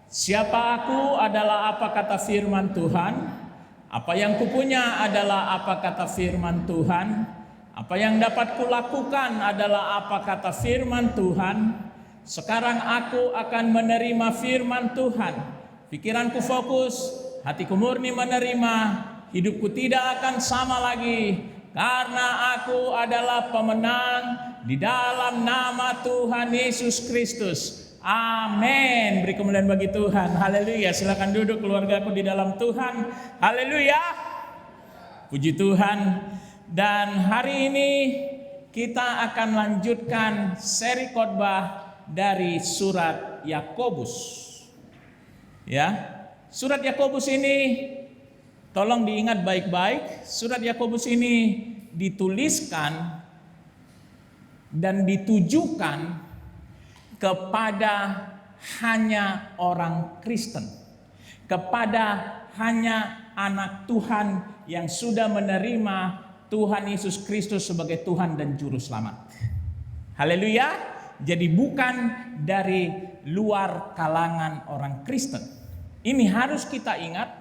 Siapa aku adalah apa kata firman Tuhan. Apa yang kupunya adalah apa kata firman Tuhan. Apa yang dapat kulakukan adalah apa kata firman Tuhan. Sekarang aku akan menerima firman Tuhan. Pikiranku fokus, hatiku murni menerima. Hidupku tidak akan sama lagi, karena aku adalah pemenang di dalam nama Tuhan Yesus Kristus. Amin. Beri kemuliaan bagi Tuhan. Haleluya. Silakan duduk keluargaku di dalam Tuhan. Haleluya. Puji Tuhan. Dan hari ini kita akan lanjutkan seri khotbah dari surat Yakobus. Ya. Surat Yakobus ini tolong diingat baik-baik. Surat Yakobus ini dituliskan dan ditujukan kepada hanya orang Kristen, kepada hanya anak Tuhan yang sudah menerima Tuhan Yesus Kristus sebagai Tuhan dan Juru Selamat. Haleluya. Jadi bukan dari luar kalangan orang Kristen. Ini harus kita ingat,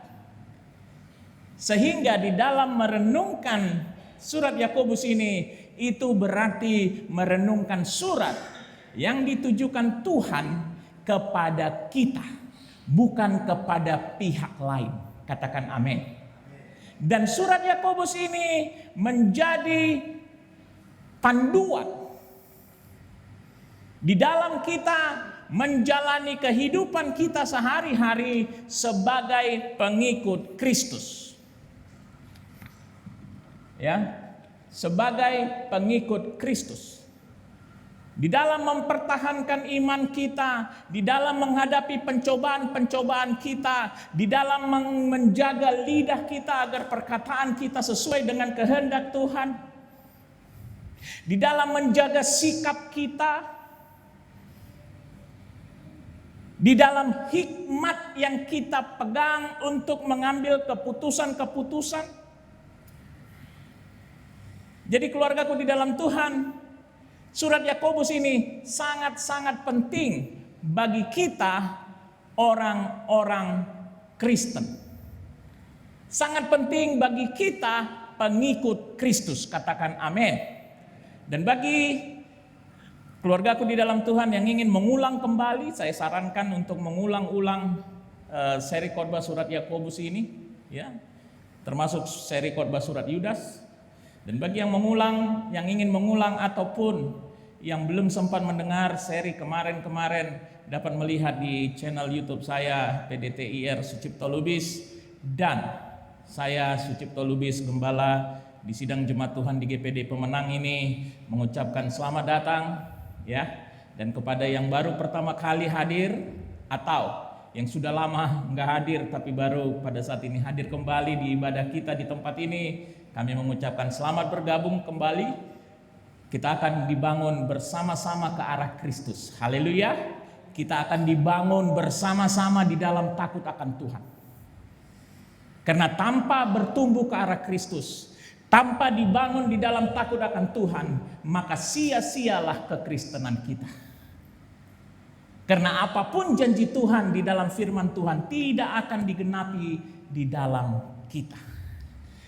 sehingga di dalam merenungkan surat Yakobus ini, itu berarti merenungkan surat yang ditujukan Tuhan kepada kita, bukan kepada pihak lain. Katakan amin. Dan surat Yakobus ini menjadi panduan di dalam kita menjalani kehidupan kita sehari-hari sebagai pengikut Kristus. Ya, sebagai pengikut Kristus. Di dalam mempertahankan iman kita, di dalam menghadapi pencobaan-pencobaan kita, di dalam menjaga lidah kita agar perkataan kita sesuai dengan kehendak Tuhan, di dalam menjaga sikap kita, di dalam hikmat yang kita pegang untuk mengambil keputusan-keputusan. Jadi keluargaku di dalam Tuhan, surat Yakobus ini sangat-sangat penting bagi kita orang-orang Kristen. Sangat penting bagi kita pengikut Kristus. Katakan amin. Dan bagi keluargaku di dalam Tuhan yang ingin mengulang kembali, saya sarankan untuk mengulang-ulang seri khotbah surat Yakobus ini, ya. Termasuk seri khotbah surat Yudas. Dan bagi yang mengulang, yang ingin mengulang ataupun yang belum sempat mendengar seri kemarin-kemarin, dapat melihat di channel YouTube saya PDTIR Sucipto Lubis, dan saya Sucipto Lubis, gembala di sidang jemaat Tuhan di GPD Pemenang ini, mengucapkan selamat datang, ya. Dan kepada yang baru pertama kali hadir atau yang sudah lama nggak hadir tapi baru pada saat ini hadir kembali di ibadah kita di tempat ini, kami mengucapkan selamat bergabung kembali. Kita akan dibangun bersama-sama ke arah Kristus. Haleluya. Kita akan dibangun bersama-sama di dalam takut akan Tuhan. Karena tanpa bertumbuh ke arah Kristus, tanpa dibangun di dalam takut akan Tuhan, maka sia-sialah kekristenan kita. Karena apapun janji Tuhan di dalam firman Tuhan tidak akan digenapi di dalam kita.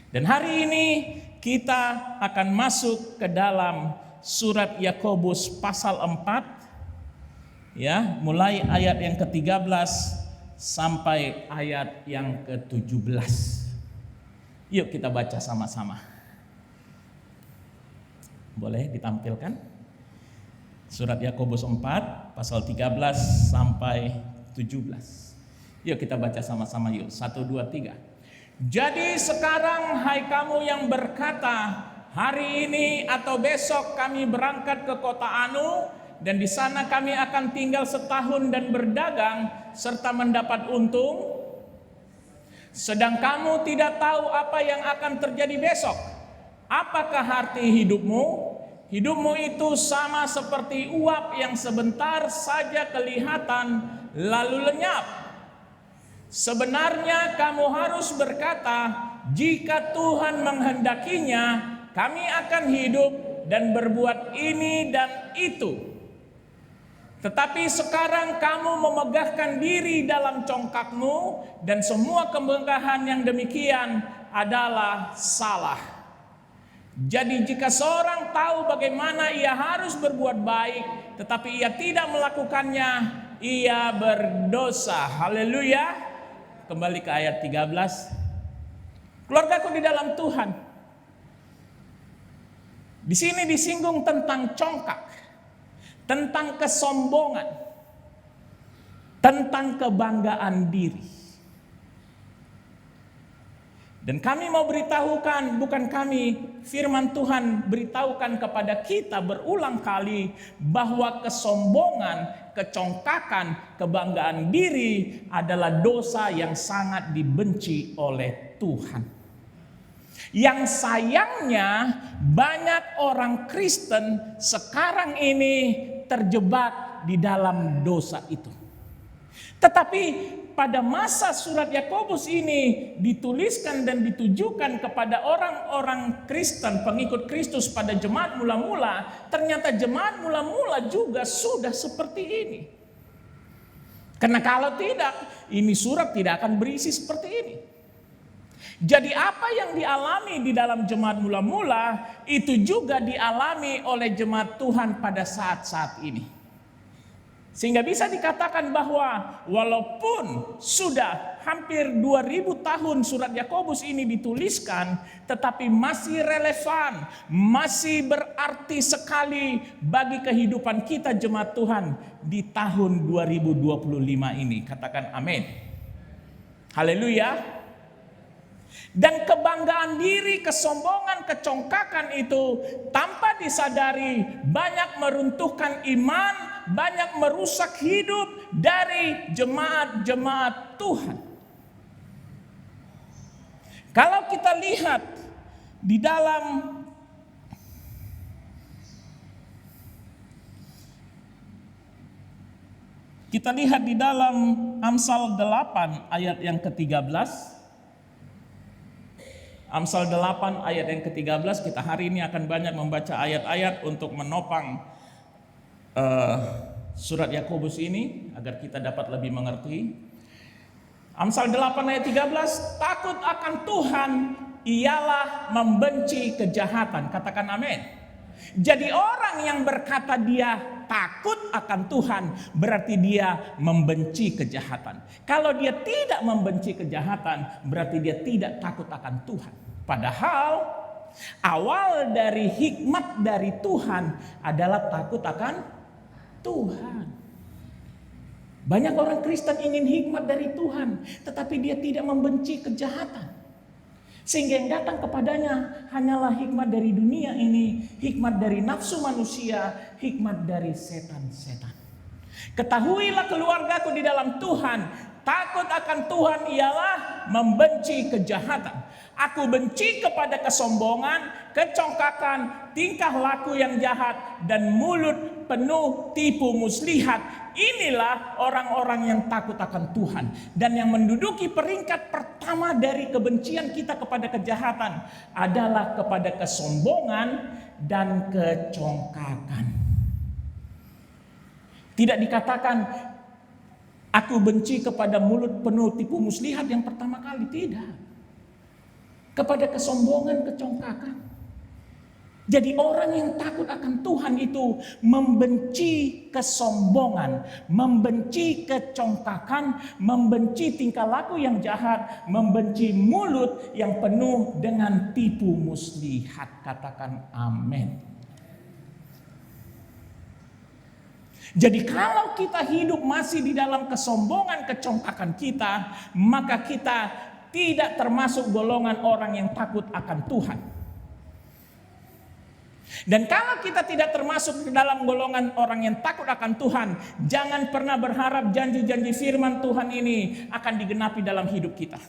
Dan hari ini kita akan masuk ke dalam surat Yakobus pasal 4, ya, mulai ayat yang ke-13 sampai ayat yang ke-17. Yuk kita baca sama-sama. Boleh ditampilkan? Surat Yakobus 4 pasal 13 sampai 17. Yuk kita baca sama-sama yuk. 1, 2, 3. Jadi sekarang hai kamu yang berkata, hari ini atau besok kami berangkat ke kota Anu, dan di sana kami akan tinggal setahun dan berdagang serta mendapat untung. Sedang kamu tidak tahu apa yang akan terjadi besok. Apakah arti hidupmu? Hidupmu itu sama seperti uap yang sebentar saja kelihatan lalu lenyap. Sebenarnya kamu harus berkata, jika Tuhan menghendakinya, kami akan hidup dan berbuat ini dan itu. Tetapi sekarang kamu memegahkan diri dalam congkakmu, dan semua kemegahan yang demikian adalah salah. Jadi jika seorang tahu bagaimana ia harus berbuat baik, tetapi ia tidak melakukannya, ia berdosa. Haleluya. Kembali ke ayat 13. Keluargaku di dalam Tuhan. Di sini disinggung tentang congkak, tentang kesombongan, tentang kebanggaan diri. Dan kami mau beritahukan, bukan kami, firman Tuhan beritahukan kepada kita berulang kali bahwa kesombongan, kecongkakan, kebanggaan diri adalah dosa yang sangat dibenci oleh Tuhan. Yang sayangnya banyak orang Kristen sekarang ini terjebak di dalam dosa itu. Tetapi pada masa surat Yakobus ini dituliskan dan ditujukan kepada orang-orang Kristen, pengikut Kristus pada jemaat mula-mula, ternyata jemaat mula-mula juga sudah seperti ini. Karena kalau tidak, ini surat tidak akan berisi seperti ini. Jadi apa yang dialami di dalam jemaat mula-mula itu juga dialami oleh jemaat Tuhan pada saat-saat ini. Sehingga bisa dikatakan bahwa walaupun sudah hampir 2000 tahun surat Yakobus ini dituliskan, tetapi masih relevan, masih berarti sekali bagi kehidupan kita jemaat Tuhan di tahun 2025 ini. Katakan amin. Haleluya. Dan kebanggaan diri, kesombongan, kecongkakan itu tanpa disadari banyak meruntuhkan iman, banyak merusak hidup dari jemaat-jemaat Tuhan. Kalau kita lihat di dalam Amsal 8 ayat yang ke-13. Amsal 8 ayat yang ke-13, kita hari ini akan banyak membaca ayat-ayat untuk menopang surat Yakobus ini agar kita dapat lebih mengerti. Amsal 8 ayat 13, takut akan Tuhan ialah membenci kejahatan. Katakan amin. Jadi orang yang berkata dia takut akan Tuhan berarti dia membenci kejahatan. Kalau dia tidak membenci kejahatan berarti dia tidak takut akan Tuhan. Padahal awal dari hikmat dari Tuhan adalah takut akan Tuhan. Banyak orang Kristen ingin hikmat dari Tuhan, tetapi dia tidak membenci kejahatan. Sehingga yang datang kepadanya hanyalah hikmat dari dunia ini, hikmat dari nafsu manusia, hikmat dari setan-setan. Ketahuilah keluargaku di dalam Tuhan, takut akan Tuhan ialah membenci kejahatan. Aku benci kepada kesombongan, kecongkakan, tingkah laku yang jahat, dan mulut penuh tipu muslihat. Inilah orang-orang yang takut akan Tuhan. Dan yang menduduki peringkat pertama dari kebencian kita kepada kejahatan adalah kepada kesombongan dan kecongkakan. Tidak dikatakan aku benci kepada mulut penuh tipu muslihat yang pertama kali, tidak. Kepada kesombongan, kecongkakan. Jadi orang yang takut akan Tuhan itu membenci kesombongan, membenci kecongkakan, membenci tingkah laku yang jahat, membenci mulut yang penuh dengan tipu muslihat. Katakan amin. Jadi kalau kita hidup masih di dalam kesombongan, kecongkakan kita, maka kita tidak termasuk golongan orang yang takut akan Tuhan. Dan kalau kita tidak termasuk ke dalam golongan orang yang takut akan Tuhan, jangan pernah berharap janji-janji firman Tuhan ini akan digenapi dalam hidup kita.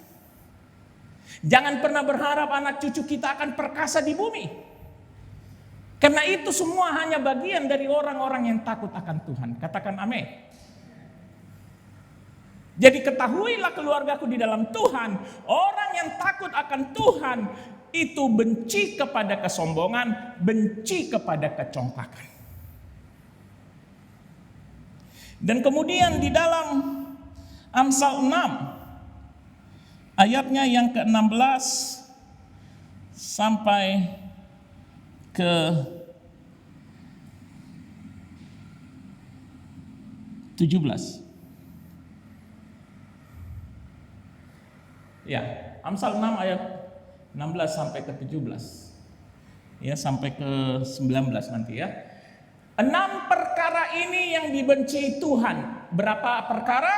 Jangan pernah berharap anak cucu kita akan perkasa di bumi. Karena itu semua hanya bagian dari orang-orang yang takut akan Tuhan. Katakan amin. Jadi ketahuilah keluargaku di dalam Tuhan, orang yang takut akan Tuhan itu benci kepada kesombongan, benci kepada kecongkakan. Dan kemudian di dalam Amsal 6 ayatnya yang ke-16 sampai ke 17. Ya, Amsal 6 ayat 16 sampai ke 17. Ya, sampai ke 19 nanti ya. 6 perkara ini yang dibenci Tuhan. Berapa perkara?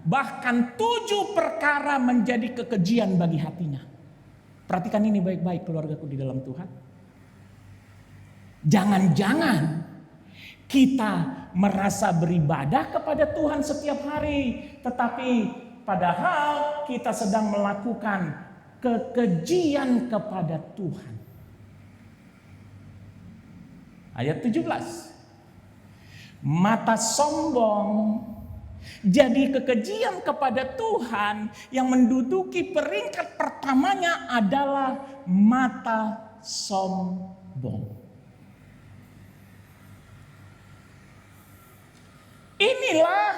Bahkan 7 perkara menjadi kekejian bagi hatinya. Perhatikan ini baik-baik keluargaku di dalam Tuhan. Jangan-jangan kita merasa beribadah kepada Tuhan setiap hari, tetapi padahal kita sedang melakukan kekejian kepada Tuhan. Ayat 17. Mata sombong jadi kekejian kepada Tuhan, yang menduduki peringkat pertamanya adalah mata sombong. Inilah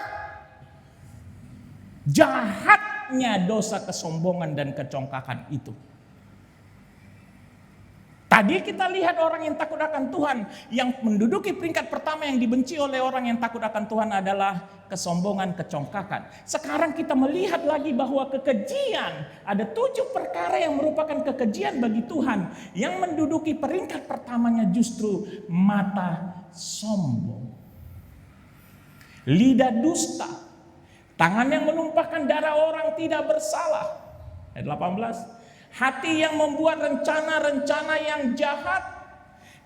jahatnya dosa kesombongan dan kecongkakan itu. Tadi kita lihat orang yang takut akan Tuhan, yang menduduki peringkat pertama yang dibenci oleh orang yang takut akan Tuhan adalah kesombongan, kecongkakan. Sekarang kita melihat lagi bahwa kekejian, ada 7 perkara yang merupakan kekejian bagi Tuhan, yang menduduki peringkat pertamanya justru mata sombong. Lidah dusta, tangan yang menumpahkan darah orang tidak bersalah. Ayat 18. Hati yang membuat rencana-rencana yang jahat,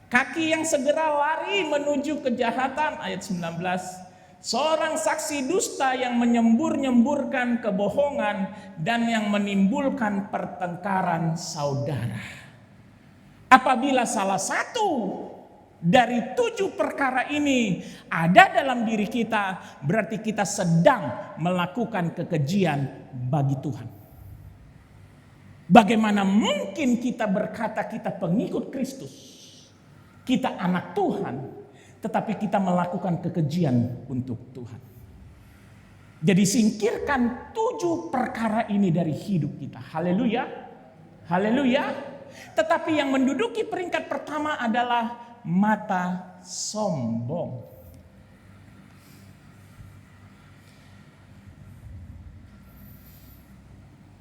kaki yang segera lari menuju kejahatan. Ayat 19. Seorang saksi dusta yang menyembur-nyemburkan kebohongan dan yang menimbulkan pertengkaran saudara. Apabila salah satu dari 7 perkara ini ada dalam diri kita, berarti kita sedang melakukan kekejian bagi Tuhan. Bagaimana mungkin kita berkata kita pengikut Kristus, kita anak Tuhan, tetapi kita melakukan kekejian untuk Tuhan. Jadi singkirkan 7 perkara ini dari hidup kita. Haleluya, haleluya. Tetapi yang menduduki peringkat pertama adalah mata sombong.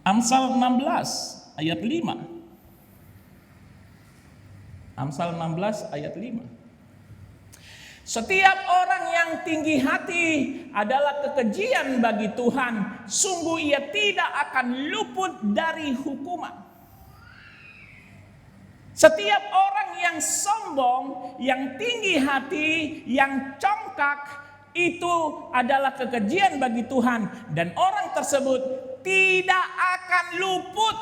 Amsal 16 ayat 5. Amsal 16 ayat 5. Setiap orang yang tinggi hati adalah kekejian bagi Tuhan, sungguh ia tidak akan luput dari hukuman. Setiap orang yang sombong, yang tinggi hati, yang congkak, itu adalah kekejian bagi Tuhan, dan orang tersebut tidak akan luput,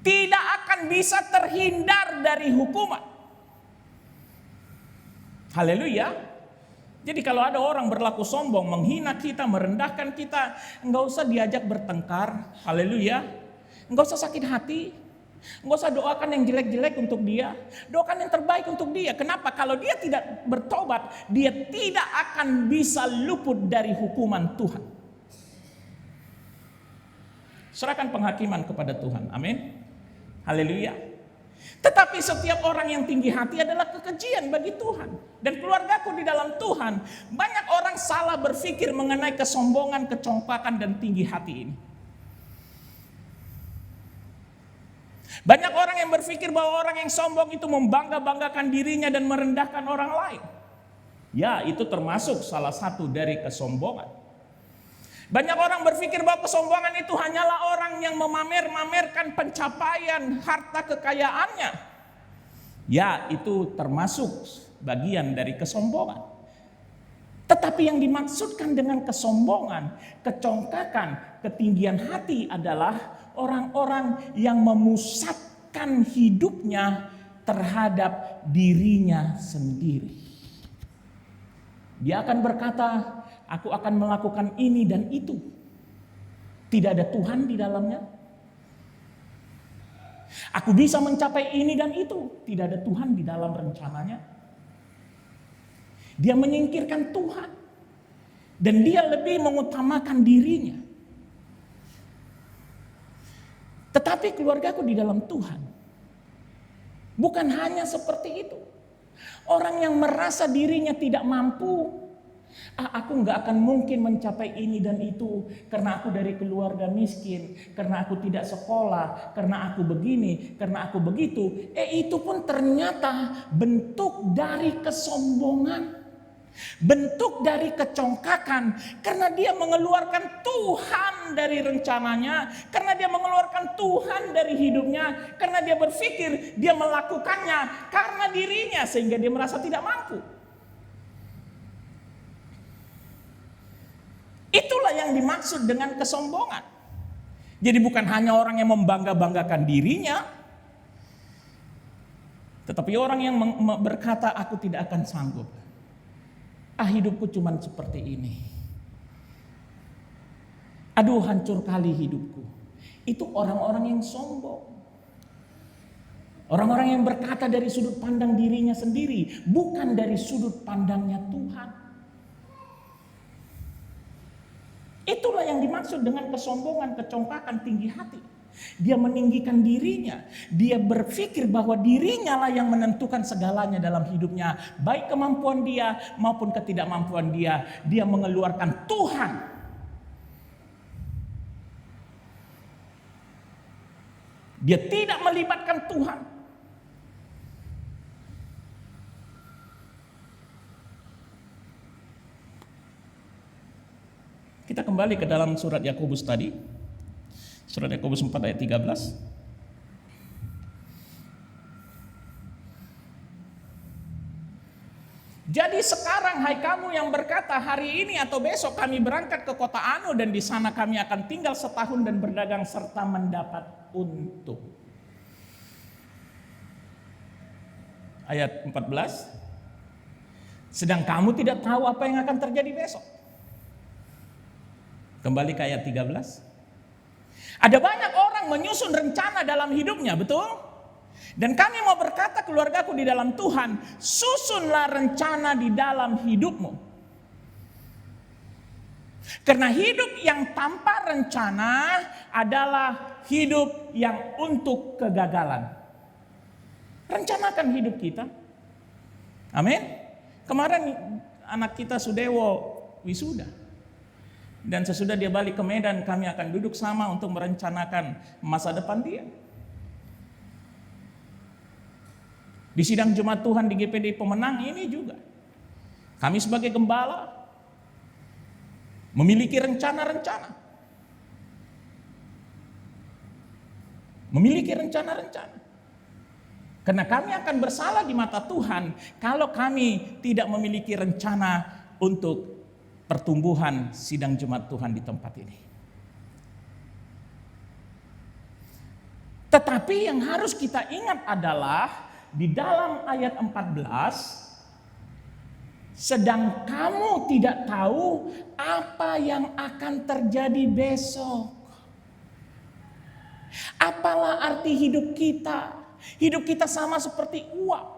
tidak akan bisa terhindar dari hukuman. Haleluya. Jadi kalau ada orang berlaku sombong, menghina kita, merendahkan kita, enggak usah diajak bertengkar. Haleluya. Enggak usah sakit hati. Enggak usah doakan yang jelek-jelek untuk dia. Doakan yang terbaik untuk dia. Kenapa? Kalau dia tidak bertobat, dia tidak akan bisa luput dari hukuman Tuhan. Serahkan penghakiman kepada Tuhan. Amin. Haleluya. Tetapi setiap orang yang tinggi hati adalah kekejian bagi Tuhan. Dan keluargaku di dalam Tuhan, banyak orang salah berpikir mengenai kesombongan, kecongkakan, dan tinggi hati ini. Banyak orang yang berpikir bahwa orang yang sombong itu membangga-banggakan dirinya dan merendahkan orang lain. Ya, itu termasuk salah satu dari kesombongan. Banyak orang berpikir bahwa kesombongan itu hanyalah orang yang memamer-mamerkan pencapaian harta kekayaannya. Ya, itu termasuk bagian dari kesombongan. Tetapi yang dimaksudkan dengan kesombongan, kecongkakan, ketinggian hati adalah orang-orang yang memusatkan hidupnya terhadap dirinya sendiri. Dia akan berkata, aku akan melakukan ini dan itu. Tidak ada Tuhan di dalamnya. Aku bisa mencapai ini dan itu. Tidak ada Tuhan di dalam rencananya. Dia menyingkirkan Tuhan. Dan dia lebih mengutamakan dirinya. Tetapi keluargaku di dalam Tuhan bukan hanya seperti itu. Orang yang merasa dirinya tidak mampu, aku nggak akan mungkin mencapai ini dan itu karena aku dari keluarga miskin, karena aku tidak sekolah, karena aku begini, karena aku begitu. Itu pun ternyata bentuk dari kesombongan. Bentuk dari kecongkakan, karena dia mengeluarkan Tuhan dari rencananya, karena dia mengeluarkan Tuhan dari hidupnya, karena dia berpikir dia melakukannya karena dirinya sehingga dia merasa tidak mampu. Itulah yang dimaksud dengan kesombongan. Jadi bukan hanya orang yang membangga-banggakan dirinya, tetapi orang yang berkata aku tidak akan sanggup. Hidupku cuman seperti ini. Aduh, hancur kali hidupku. Itu orang-orang yang sombong. Orang-orang yang berkata dari sudut pandang dirinya sendiri, bukan dari sudut pandangnya Tuhan. Itulah yang dimaksud dengan kesombongan, kecongkakan, tinggi hati. Dia meninggikan dirinya. Dia berpikir bahwa dirinya lah yang menentukan segalanya dalam hidupnya. Baik kemampuan dia maupun ketidakmampuan dia. Dia mengeluarkan Tuhan. Dia tidak melibatkan Tuhan. Kita kembali ke dalam surat Yakobus tadi. Surat Yakobus 4 ayat 13. Jadi sekarang hai kamu yang berkata hari ini atau besok kami berangkat ke kota Anu dan di sana kami akan tinggal setahun dan berdagang serta mendapat untung. Ayat 14. Sedang kamu tidak tahu apa yang akan terjadi besok. Kembali ke ayat 13. Ada banyak orang menyusun rencana dalam hidupnya, betul? Dan kami mau berkata keluargaku di dalam Tuhan, susunlah rencana di dalam hidupmu. Karena hidup yang tanpa rencana adalah hidup yang untuk kegagalan. Rencanakan hidup kita. Amin. Kemarin anak kita Sudewo wisuda. Dan sesudah dia balik ke Medan, kami akan duduk sama untuk merencanakan masa depan dia. Di sidang Jumat Tuhan di GPD Pemenang ini juga, kami sebagai gembala memiliki rencana-rencana. Memiliki rencana-rencana. Karena kami akan bersalah di mata Tuhan kalau kami tidak memiliki rencana untuk pertumbuhan sidang Jumat Tuhan di tempat ini. Tetapi yang harus kita ingat adalah di dalam ayat 14, sedang kamu tidak tahu apa yang akan terjadi besok. Apalah arti hidup kita? Hidup kita sama seperti uap.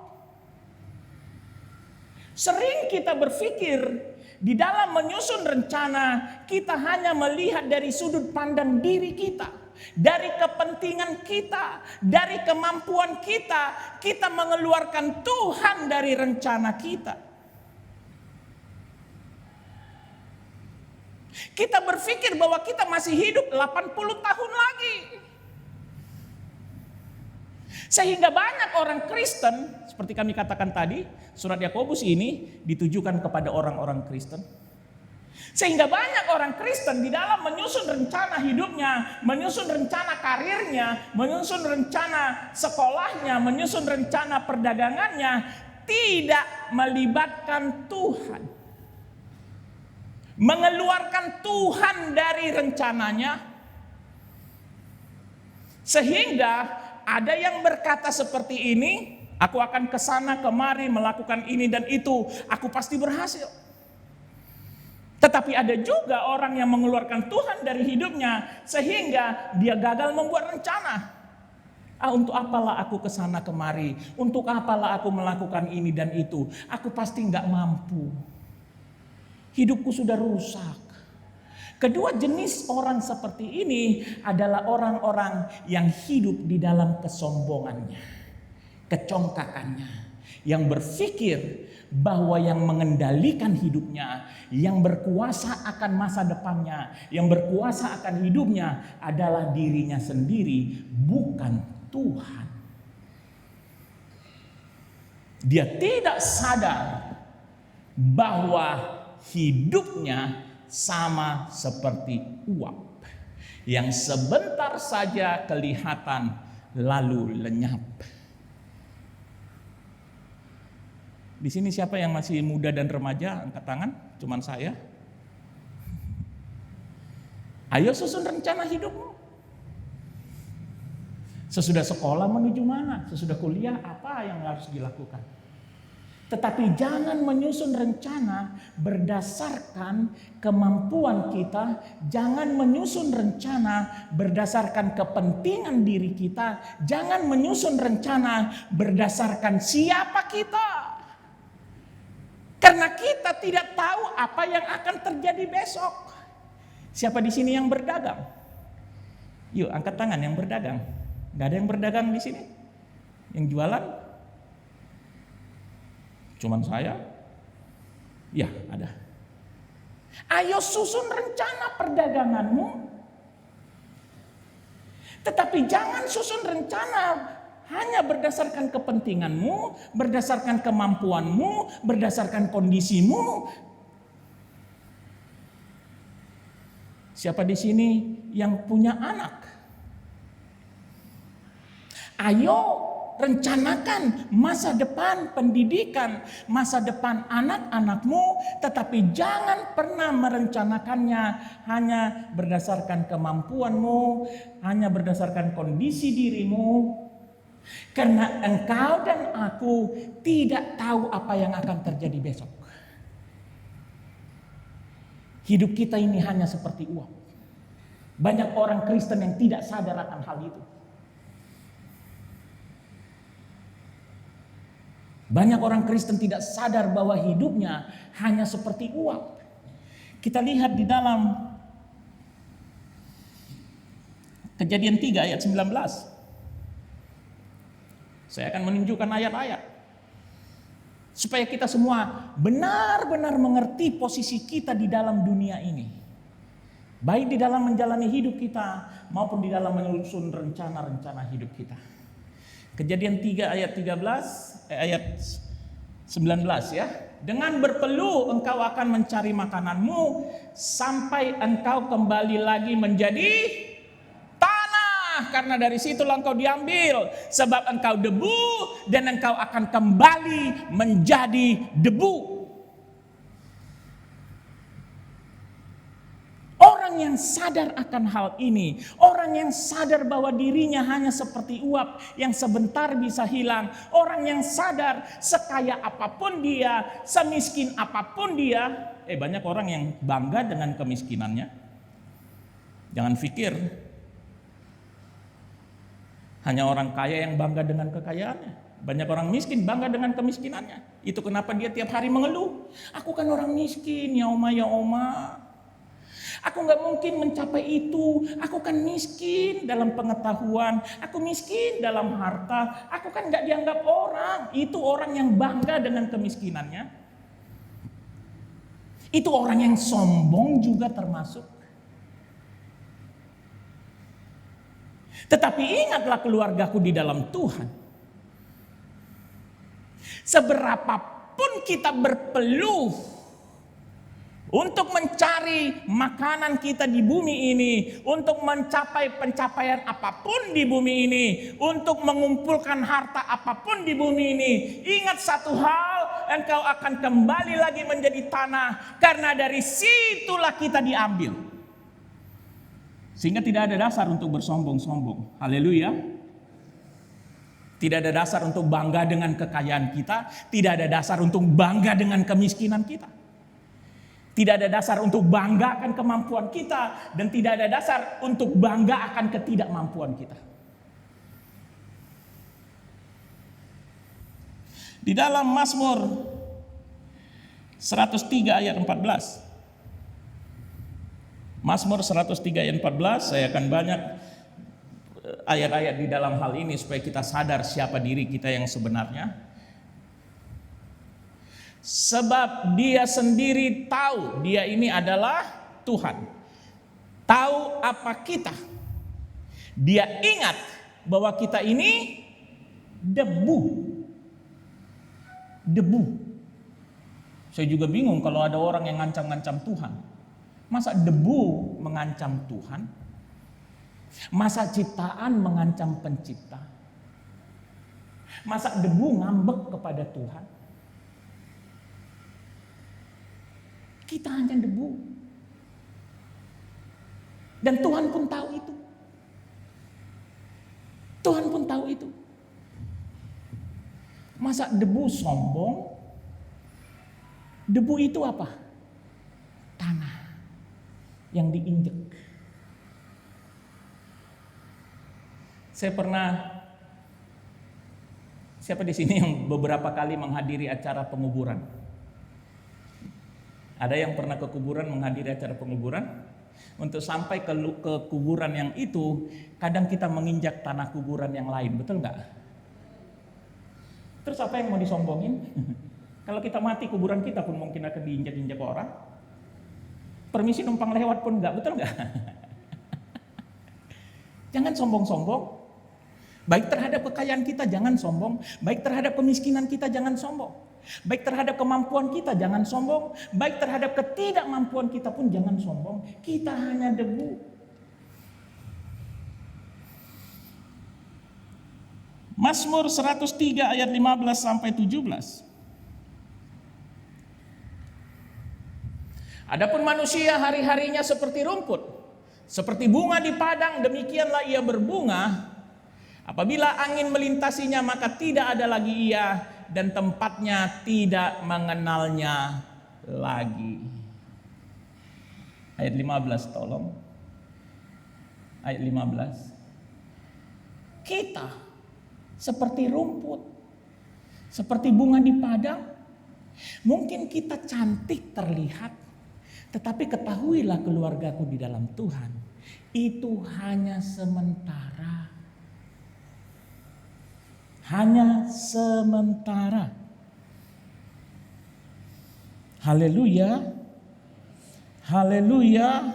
Sering kita berpikir di dalam menyusun rencana, kita hanya melihat dari sudut pandang diri kita, dari kepentingan kita, dari kemampuan kita. Kita mengeluarkan Tuhan dari rencana kita. Kita berpikir bahwa kita masih hidup 80 tahun lagi. Sehingga banyak orang Kristen, seperti kami katakan tadi, surat Yakobus ini ditujukan kepada orang-orang Kristen. Sehingga banyak orang Kristen di dalam menyusun rencana hidupnya, menyusun rencana karirnya, menyusun rencana sekolahnya, menyusun rencana perdagangannya, tidak melibatkan Tuhan. Mengeluarkan Tuhan dari rencananya. Sehingga ada yang berkata seperti ini, aku akan kesana kemari melakukan ini dan itu, aku pasti berhasil. Tetapi ada juga orang yang mengeluarkan Tuhan dari hidupnya sehingga dia gagal membuat rencana. Untuk apalah aku ke sana kemari? Untuk apalah aku melakukan ini dan itu? Aku pasti nggak mampu. Hidupku sudah rusak. Kedua jenis orang seperti ini adalah orang-orang yang hidup di dalam kesombongannya, kecongkakannya, yang berpikir bahwa yang mengendalikan hidupnya, yang berkuasa akan masa depannya, yang berkuasa akan hidupnya adalah dirinya sendiri, bukan Tuhan. Dia tidak sadar bahwa hidupnya sama seperti uap yang sebentar saja kelihatan lalu lenyap. Di sini siapa yang masih muda dan remaja? Angkat tangan, cuman saya. Ayo susun rencana hidupmu. Sesudah sekolah menuju mana? Sesudah kuliah apa yang harus dilakukan? Tetapi jangan menyusun rencana berdasarkan kemampuan kita. Jangan menyusun rencana berdasarkan kepentingan diri kita. Jangan menyusun rencana berdasarkan siapa kita. Karena kita tidak tahu apa yang akan terjadi besok. Siapa di sini yang berdagang? Yuk angkat tangan yang berdagang. Gak ada yang berdagang di sini? Yang jualan? Cuman saya? Ya, ada. Ayo susun rencana perdaganganmu. Tetapi jangan susun rencana hanya berdasarkan kepentinganmu, berdasarkan kemampuanmu, berdasarkan kondisimu. Siapa di sini yang punya anak? Ayo rencanakan masa depan pendidikan, masa depan anak-anakmu, tetapi jangan pernah merencanakannya hanya berdasarkan kemampuanmu, hanya berdasarkan kondisi dirimu. Karena engkau dan aku tidak tahu apa yang akan terjadi besok. Hidup kita ini hanya seperti uap. Banyak orang Kristen yang tidak sadar akan hal itu. Banyak orang Kristen tidak sadar bahwa hidupnya hanya seperti uap. Kita lihat di dalam Kejadian 3 ayat 19. Saya akan menunjukkan ayat-ayat. Supaya kita semua benar-benar mengerti posisi kita di dalam dunia ini. Baik di dalam menjalani hidup kita maupun di dalam menyusun rencana-rencana hidup kita. Kejadian 3 ayat 19 ya. Dengan berpeluh engkau akan mencari makananmu sampai engkau kembali lagi menjadi tanah. Karena dari situlah engkau diambil. Sebab engkau debu dan engkau akan kembali menjadi debu. Orang yang sadar akan hal ini, orang yang sadar bahwa dirinya hanya seperti uap yang sebentar bisa hilang, orang yang sadar sekaya apapun dia, semiskin apapun dia, banyak orang yang bangga dengan kemiskinannya. Jangan pikir hanya orang kaya yang bangga dengan kekayaannya. Banyak orang miskin bangga dengan kemiskinannya. Itu kenapa dia tiap hari mengeluh. Aku kan orang miskin, ya oma, ya oma. Aku gak mungkin mencapai itu. Aku kan miskin dalam pengetahuan. Aku miskin dalam harta. Aku kan gak dianggap orang. Itu orang yang bangga dengan kemiskinannya. Itu orang yang sombong juga termasuk. Tetapi ingatlah keluargaku di dalam Tuhan. Seberapapun kita berpeluh untuk mencari makanan kita di bumi ini, untuk mencapai pencapaian apapun di bumi ini, untuk mengumpulkan harta apapun di bumi ini, ingat satu hal, engkau akan kembali lagi menjadi tanah, karena dari situlah kita diambil. Sehingga tidak ada dasar untuk bersombong-sombong. Haleluya. Tidak ada dasar untuk bangga dengan kekayaan kita, tidak ada dasar untuk bangga dengan kemiskinan kita. Tidak ada dasar untuk bangga akan kemampuan kita. Dan tidak ada dasar untuk bangga akan ketidakmampuan kita. Di dalam Mazmur 103 ayat 14. Mazmur 103 ayat 14, saya akan banyak ayat-ayat di dalam hal ini supaya kita sadar siapa diri kita yang sebenarnya. Sebab dia sendiri tahu dia ini adalah Tuhan. Tahu apa kita. Dia ingat bahwa kita ini debu. Debu. Saya juga bingung kalau ada orang yang ngancam-ngancam Tuhan. Masa debu mengancam Tuhan? Masa ciptaan mengancam pencipta? Masa debu ngambek kepada Tuhan? Kita hanya debu. Dan Tuhan pun tahu itu. Tuhan pun tahu itu. Masa debu sombong? Debu itu apa? Tanah yang diinjek. Saya pernah, siapa di sini yang beberapa kali menghadiri acara penguburan? Ada yang pernah ke kuburan menghadiri acara penguburan? Untuk sampai ke kuburan yang itu, kadang kita menginjak tanah kuburan yang lain, betul nggak? Terus apa yang mau disombongin? Kalau kita mati, kuburan kita pun mungkin akan diinjak-injak orang. Permisi numpang lewat pun enggak, betul enggak? Jangan sombong-sombong. Baik terhadap kekayaan kita jangan sombong. Baik terhadap kemiskinan kita jangan sombong. Baik terhadap kemampuan kita jangan sombong. Baik terhadap ketidakmampuan kita pun jangan sombong. Kita hanya debu. Mazmur 103 ayat 15 sampai 17. Adapun manusia hari-harinya seperti rumput, seperti bunga di padang, demikianlah ia berbunga. Apabila angin melintasinya, maka tidak ada lagi ia, dan tempatnya tidak mengenalnya lagi. Ayat 15 tolong. Ayat 15. Kita seperti rumput, seperti bunga di padang. Mungkin kita cantik terlihat, tetapi ketahuilah keluargaku di dalam Tuhan, itu hanya sementara. Hanya sementara. Haleluya. Haleluya.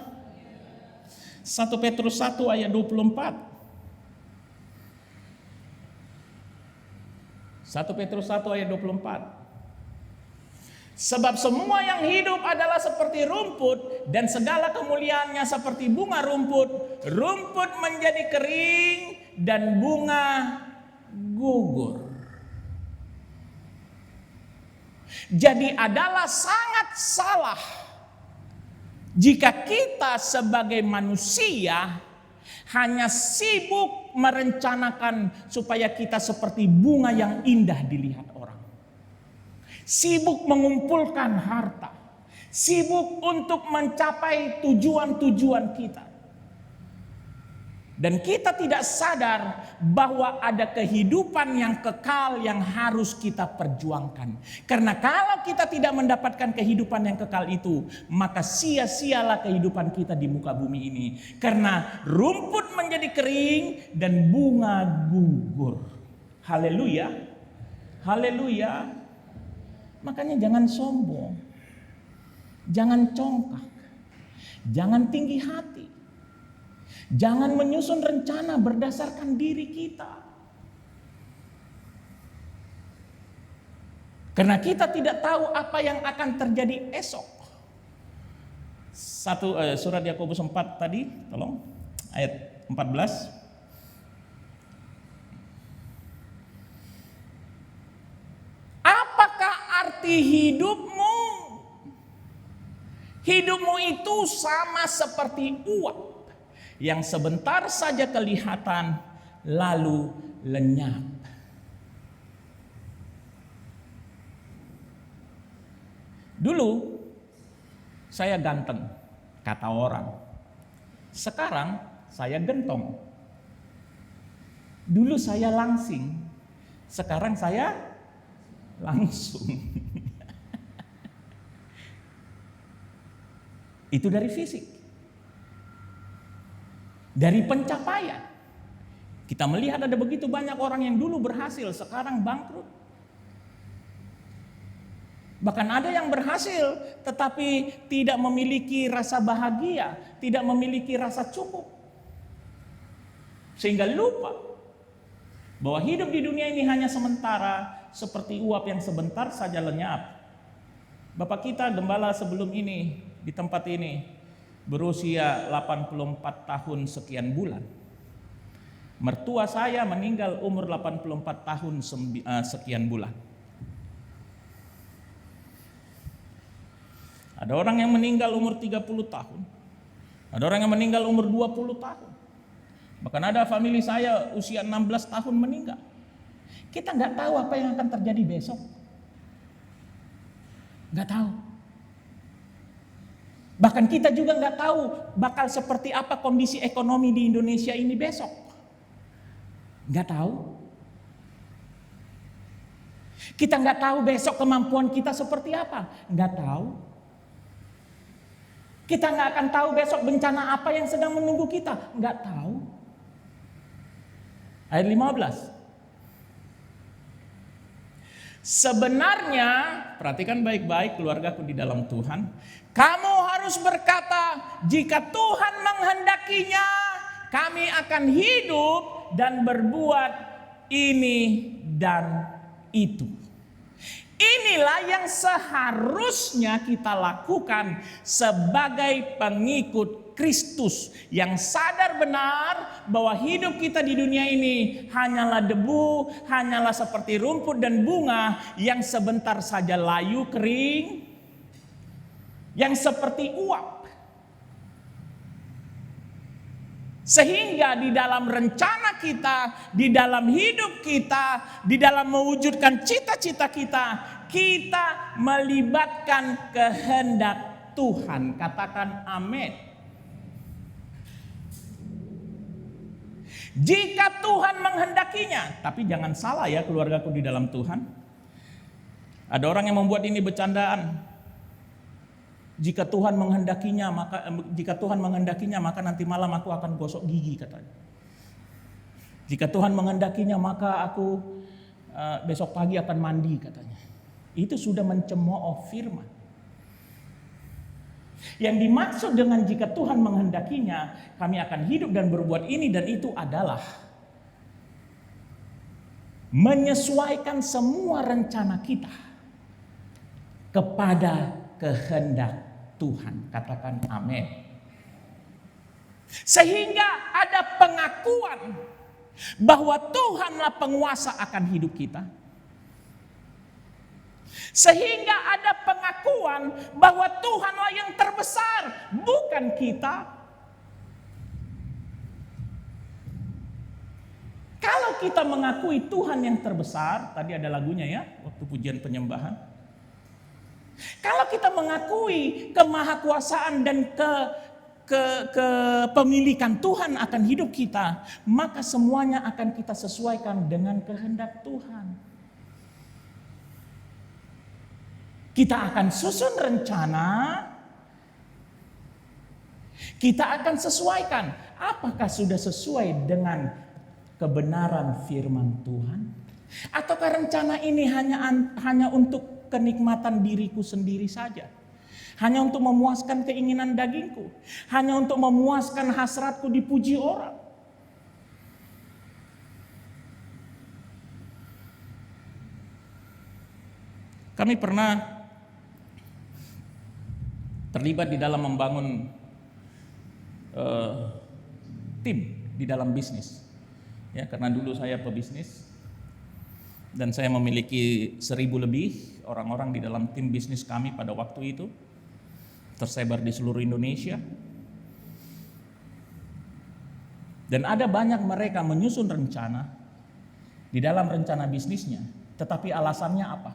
1 Petrus 1 ayat 24. 1 Petrus 1 ayat 24. Sebab semua yang hidup adalah seperti rumput, dan segala kemuliaannya seperti bunga rumput. Rumput menjadi kering dan bunga gugur. Jadi adalah sangat salah jika kita sebagai manusia hanya sibuk merencanakan supaya kita seperti bunga yang indah dilihat orang. Sibuk mengumpulkan harta, sibuk untuk mencapai tujuan-tujuan kita. Dan kita tidak sadar bahwa ada kehidupan yang kekal yang harus kita perjuangkan. Karena kalau kita tidak mendapatkan kehidupan yang kekal itu, maka sia-sialah kehidupan kita di muka bumi ini. Karena rumput menjadi kering dan bunga gugur. Haleluya. Haleluya. Makanya jangan sombong, jangan congkak, jangan tinggi hati, jangan menyusun rencana berdasarkan diri kita. Karena kita tidak tahu apa yang akan terjadi esok. Surat Yakobus 4 tadi, tolong, ayat 14. Arti hidupmu. Hidupmu itu sama seperti uap yang sebentar saja kelihatan lalu lenyap. Dulu saya ganteng, kata orang. Sekarang saya gentong. Dulu saya langsing, sekarang saya langsung. Itu dari fisik. Dari pencapaian. Kita melihat ada begitu banyak orang yang dulu berhasil, sekarang bangkrut. Bahkan ada yang berhasil tetapi tidak memiliki rasa bahagia, tidak memiliki rasa cukup. Sehingga lupa bahwa hidup di dunia ini hanya sementara, seperti uap yang sebentar saja lenyap. Bapak kita gembala sebelum ini di tempat ini berusia 84 tahun sekian bulan. Mertua saya meninggal umur 84 tahun sekian bulan. Ada orang yang meninggal umur 30 tahun. Ada orang yang meninggal umur 20 tahun. Bahkan ada famili saya usia 16 tahun meninggal. Kita nggak tahu apa yang akan terjadi besok. Nggak tahu. Bahkan kita juga nggak tahu bakal seperti apa kondisi ekonomi di Indonesia ini besok. Nggak tahu. Kita nggak tahu besok kemampuan kita seperti apa. Nggak tahu. Kita nggak akan tahu besok bencana apa yang sedang menunggu kita. Nggak tahu. Ayat 15. Sebenarnya, perhatikan baik-baik keluargaku di dalam Tuhan. Kamu harus berkata, jika Tuhan menghendakinya, kami akan hidup dan berbuat ini dan itu. Inilah yang seharusnya kita lakukan sebagai pengikut Kristus yang sadar benar bahwa hidup kita di dunia ini hanyalah debu, hanyalah seperti rumput dan bunga yang sebentar saja layu kering, yang seperti uap. Sehingga di dalam rencana kita, di dalam hidup kita, di dalam mewujudkan cita-cita kita, kita melibatkan kehendak Tuhan. Katakan amin. Jika Tuhan menghendakinya, tapi jangan salah ya keluargaku di dalam Tuhan. Ada orang yang membuat ini bercandaan. Jika Tuhan menghendakinya, maka nanti malam aku akan gosok gigi katanya. Jika Tuhan menghendakinya, maka aku besok pagi akan mandi katanya. Itu sudah mencemooh firman. Yang dimaksud dengan jika Tuhan menghendakinya, kami akan hidup dan berbuat ini dan itu adalah menyesuaikan semua rencana kita kepada kehendak Tuhan. Katakan amin. Sehingga ada pengakuan bahwa Tuhanlah penguasa akan hidup kita. Sehingga ada pengakuan bahwa Tuhanlah yang terbesar, bukan kita. Kalau kita mengakui Tuhan yang terbesar, tadi ada lagunya ya, waktu pujian penyembahan. Kalau kita mengakui kemahakuasaan dan kepemilikan Tuhan akan hidup kita, maka semuanya akan kita sesuaikan dengan kehendak Tuhan. Kita akan susun rencana, kita akan sesuaikan. Apakah sudah sesuai dengan kebenaran firman Tuhan? Ataukah rencana ini hanya untuk kenikmatan diriku sendiri saja? Hanya untuk memuaskan keinginan dagingku? Hanya untuk memuaskan hasratku dipuji orang? Kami pernah terlibat di dalam membangun tim di dalam bisnis. Ya, karena dulu saya pebisnis dan saya memiliki 1.000 lebih orang-orang di dalam tim bisnis kami pada waktu itu, tersebar di seluruh Indonesia. Dan ada banyak mereka menyusun rencana di dalam rencana bisnisnya, tetapi alasannya apa?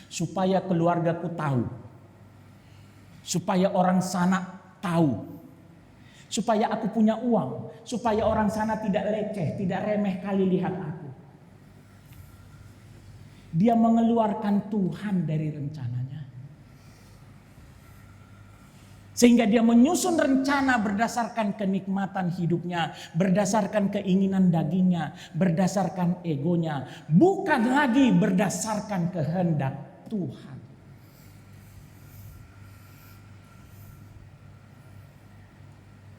Supaya keluargaku tahu, supaya orang sana tahu, supaya aku punya uang, supaya orang sana tidak leceh, tidak remeh kali lihat aku. Dia mengeluarkan Tuhan dari rencananya. Sehingga dia menyusun rencana berdasarkan kenikmatan hidupnya, berdasarkan keinginan dagingnya, berdasarkan egonya, bukan lagi berdasarkan kehendak Tuhan.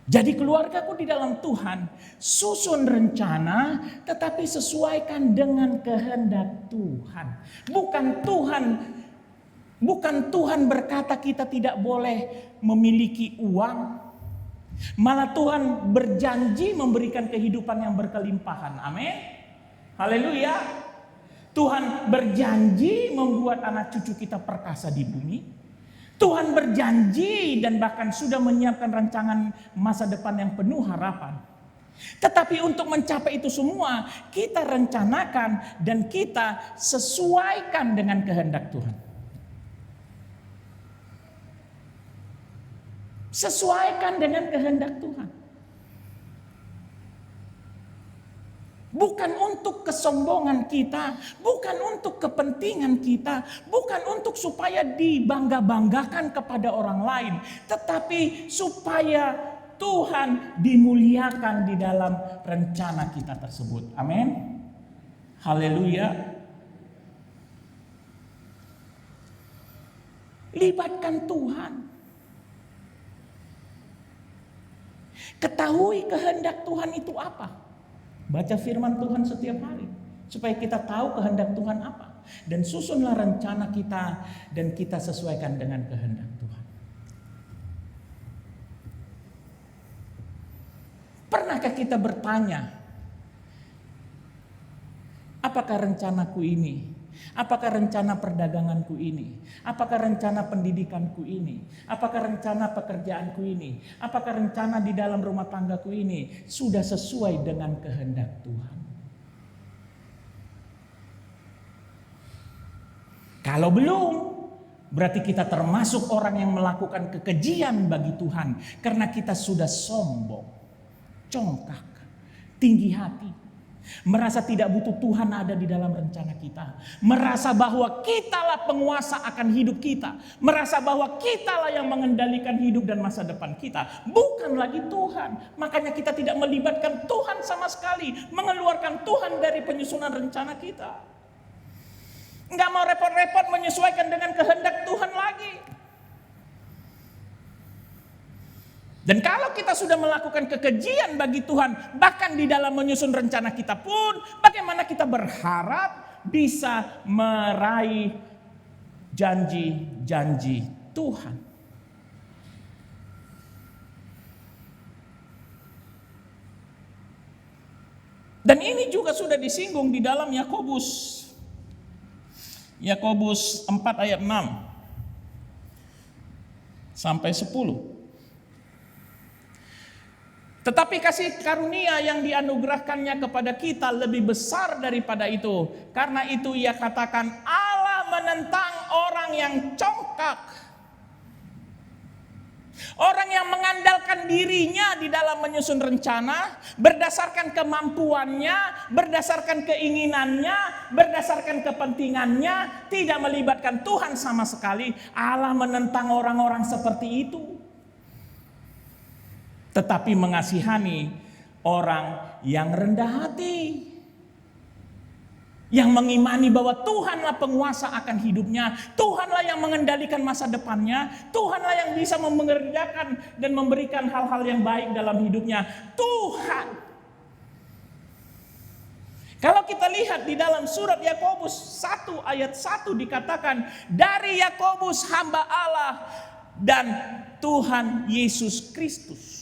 Jadi keluargaku di dalam Tuhan, susun rencana tetapi sesuaikan dengan kehendak Tuhan. Bukan Tuhan berkata kita tidak boleh memiliki uang. Malah Tuhan berjanji memberikan kehidupan yang berkelimpahan. Amin. Haleluya. Tuhan berjanji membuat anak cucu kita perkasa di bumi. Tuhan berjanji dan bahkan sudah menyiapkan rancangan masa depan yang penuh harapan. Tetapi untuk mencapai itu semua, kita rencanakan dan kita sesuaikan dengan kehendak Tuhan. Sesuaikan dengan kehendak Tuhan. Bukan untuk kesombongan kita, bukan untuk kepentingan kita, bukan untuk supaya dibangga-banggakan kepada orang lain, tetapi supaya Tuhan dimuliakan di dalam rencana kita tersebut. Amin. Haleluya. Libatkan Tuhan. Ketahui kehendak Tuhan itu apa. Baca firman Tuhan setiap hari supaya kita tahu kehendak Tuhan apa, dan susunlah rencana kita dan kita sesuaikan dengan kehendak Tuhan. Pernahkah kita bertanya, apakah rencanaku ini? Apakah rencana perdaganganku ini? Apakah rencana pendidikanku ini? Apakah rencana pekerjaanku ini? Apakah rencana di dalam rumah tanggaku ini sudah sesuai dengan kehendak Tuhan? Kalau belum, berarti kita termasuk orang yang melakukan kekejian bagi Tuhan. Karena kita sudah sombong, congkak, tinggi hati. Merasa tidak butuh Tuhan ada di dalam rencana kita. Merasa bahwa kitalah penguasa akan hidup kita. Merasa bahwa kitalah yang mengendalikan hidup dan masa depan kita. Bukan lagi Tuhan. Makanya kita tidak melibatkan Tuhan sama sekali. Mengeluarkan Tuhan dari penyusunan rencana kita. Nggak mau repot-repot menyesuaikan dengan kehendak Tuhan lagi. Dan kalau kita sudah melakukan kekejian bagi Tuhan, bahkan di dalam menyusun rencana kita pun, bagaimana kita berharap bisa meraih janji-janji Tuhan. Dan ini juga sudah disinggung di dalam Yakobus 4 ayat 6 sampai 10. Tetapi kasih karunia yang dianugerahkannya kepada kita lebih besar daripada itu. Karena itu ia katakan, Allah menentang orang yang congkak. Orang yang mengandalkan dirinya di dalam menyusun rencana, berdasarkan kemampuannya, berdasarkan keinginannya, berdasarkan kepentingannya, tidak melibatkan Tuhan sama sekali. Allah menentang orang-orang seperti itu. Tetapi mengasihani orang yang rendah hati, yang mengimani bahwa Tuhanlah penguasa akan hidupnya, Tuhanlah yang mengendalikan masa depannya, Tuhanlah yang bisa mengerjakan dan memberikan hal-hal yang baik dalam hidupnya. Tuhan. Kalau kita lihat di dalam surat Yakobus 1 ayat 1 dikatakan, dari Yakobus hamba Allah dan Tuhan Yesus Kristus.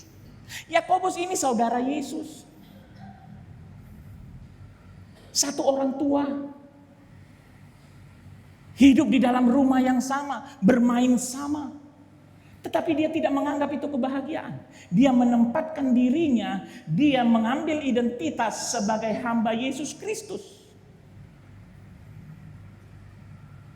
Yakobus ini saudara Yesus. Satu orang tua. Hidup di dalam rumah yang sama, bermain sama. Tetapi dia tidak menganggap itu kebahagiaan. Dia menempatkan dirinya, dia mengambil identitas sebagai hamba Yesus Kristus.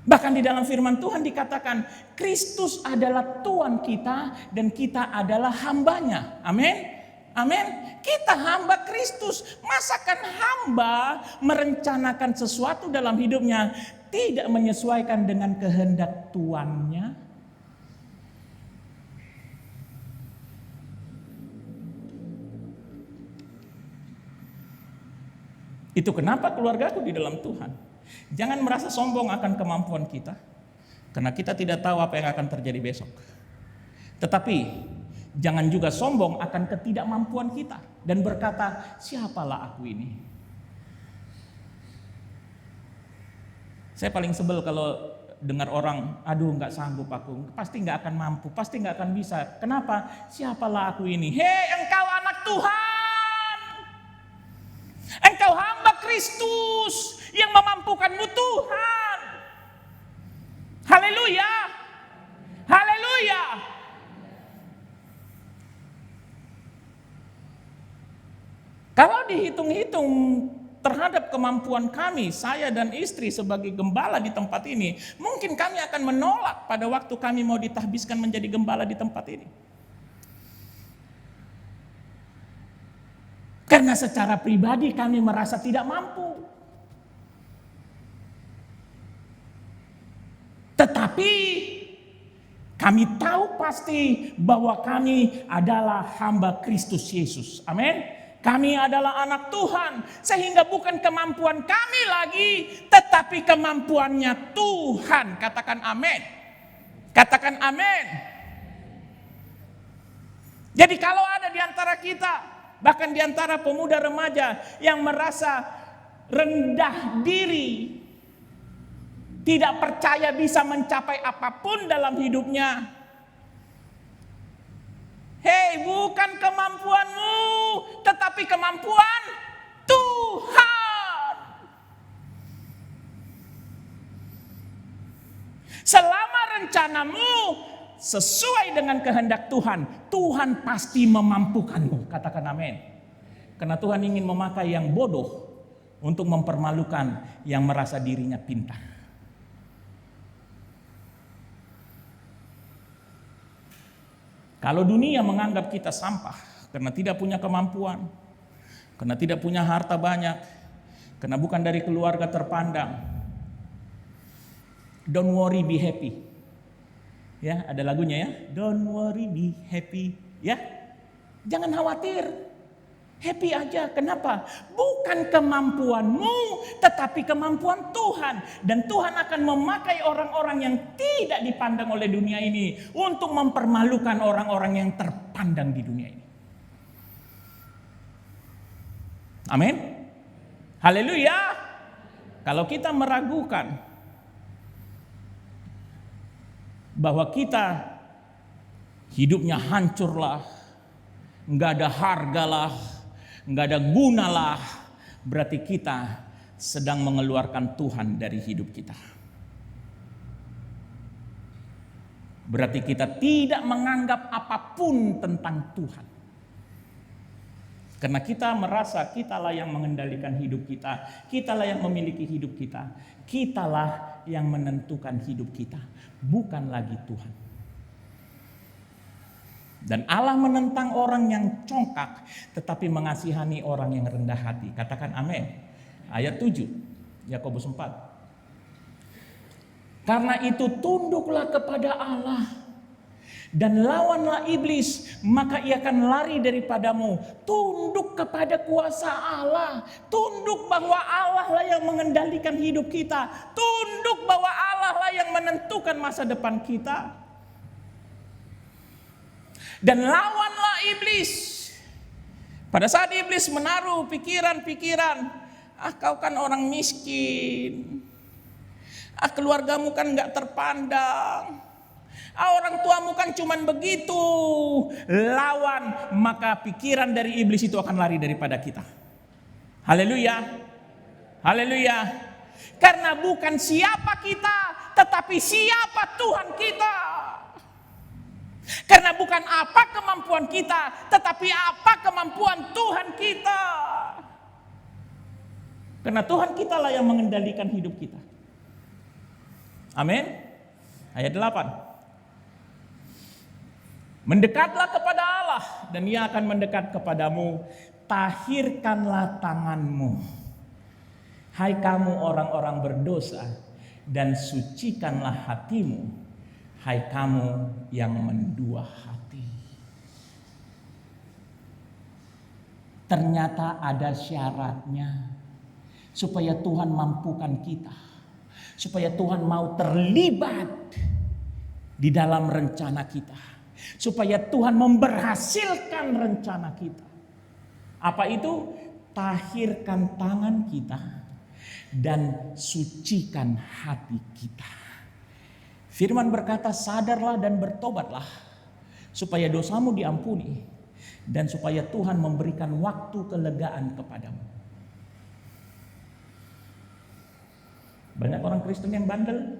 Bahkan di dalam firman Tuhan dikatakan, Kristus adalah Tuhan kita dan kita adalah hambanya. Amin. Amin. Kita hamba Kristus. Masakan hamba merencanakan sesuatu dalam hidupnya tidak menyesuaikan dengan kehendak tuannya? Itu kenapa keluargaku di dalam Tuhan. Jangan merasa sombong akan kemampuan kita, karena kita tidak tahu apa yang akan terjadi besok. Tetapi jangan juga sombong akan ketidakmampuan kita dan berkata, siapalah aku ini. Saya paling sebel kalau dengar orang, aduh nggak sanggup aku, pasti nggak akan mampu, pasti nggak akan bisa. Kenapa? Siapalah aku ini? Hei, engkau anak Tuhan, engkau hamba Kristus yang memampukanmu Tuhan. Haleluya, haleluya. Kalau dihitung-hitung terhadap kemampuan kami, saya dan istri sebagai gembala di tempat ini, mungkin kami akan menolak pada waktu kami mau ditahbiskan menjadi gembala di tempat ini. Karena secara pribadi kami merasa tidak mampu. Tetapi kami tahu pasti bahwa kami adalah hamba Kristus Yesus. Amin. Kami adalah anak Tuhan, sehingga bukan kemampuan kami lagi, tetapi kemampuannya Tuhan. Katakan amin. Katakan amin. Jadi kalau ada di antara kita, bahkan di antara pemuda remaja yang merasa rendah diri, tidak percaya bisa mencapai apapun dalam hidupnya, hei, bukan kemampuanmu, tetapi kemampuan Tuhan. Selama rencanamu sesuai dengan kehendak Tuhan, Tuhan pasti memampukanmu. Katakan amin. Karena Tuhan ingin memakai yang bodoh untuk mempermalukan yang merasa dirinya pintar. Kalau dunia menganggap kita sampah karena tidak punya kemampuan, karena tidak punya harta banyak, karena bukan dari keluarga terpandang, don't worry, be happy. Ya, ada lagunya ya, don't worry, be happy. Ya, jangan khawatir, happy aja. Kenapa? Bukan kemampuanmu, tetapi kemampuan Tuhan. Dan Tuhan akan memakai orang-orang yang tidak dipandang oleh dunia ini untuk mempermalukan orang-orang yang terpandang di dunia ini. Amin. Haleluya. Kalau kita meragukan bahwa kita hidupnya hancurlah, nggak ada hargalah, nggak ada gunalah, berarti kita sedang mengeluarkan Tuhan dari hidup kita. Berarti kita tidak menganggap apapun tentang Tuhan. Karena kita merasa kitalah yang mengendalikan hidup kita, kitalah yang memiliki hidup kita, kitalah yang menentukan hidup kita, bukan lagi Tuhan. Dan Allah menentang orang yang congkak, tetapi mengasihani orang yang rendah hati. Katakan amin. Ayat 7, Yakobus 4. Karena itu tunduklah kepada Allah dan lawanlah iblis, maka ia akan lari daripadamu. Tunduk kepada kuasa Allah. Tunduk bahwa Allah lah yang mengendalikan hidup kita. Tunduk bahwa Allah lah yang menentukan masa depan kita. Dan lawanlah iblis. Pada saat iblis menaruh pikiran-pikiran, kau kan orang miskin, keluargamu kan gak terpandang, orang tuamu kan cuman begitu. Lawan, maka pikiran dari iblis itu akan lari daripada kita. Haleluya. Haleluya. Karena bukan siapa kita, tetapi siapa Tuhan kita. Karena bukan apa kemampuan kita, tetapi apa kemampuan Tuhan kita. Karena Tuhan kita lah yang mengendalikan hidup kita. Amin. Ayat 8. Mendekatlah kepada Allah dan Ia akan mendekat kepadamu. Tahirkanlah tanganmu, hai kamu orang-orang berdosa, dan sucikanlah hatimu, hai kamu yang mendua hati. Ternyata ada syaratnya supaya Tuhan mampukan kita, supaya Tuhan mau terlibat di dalam rencana kita, supaya Tuhan memberhasilkan rencana kita. Apa itu? Tahirkan tangan kita dan sucikan hati kita. Firman berkata, sadarlah dan bertobatlah supaya dosamu diampuni dan supaya Tuhan memberikan waktu kelegaan kepadamu. Banyak orang Kristen yang bandel,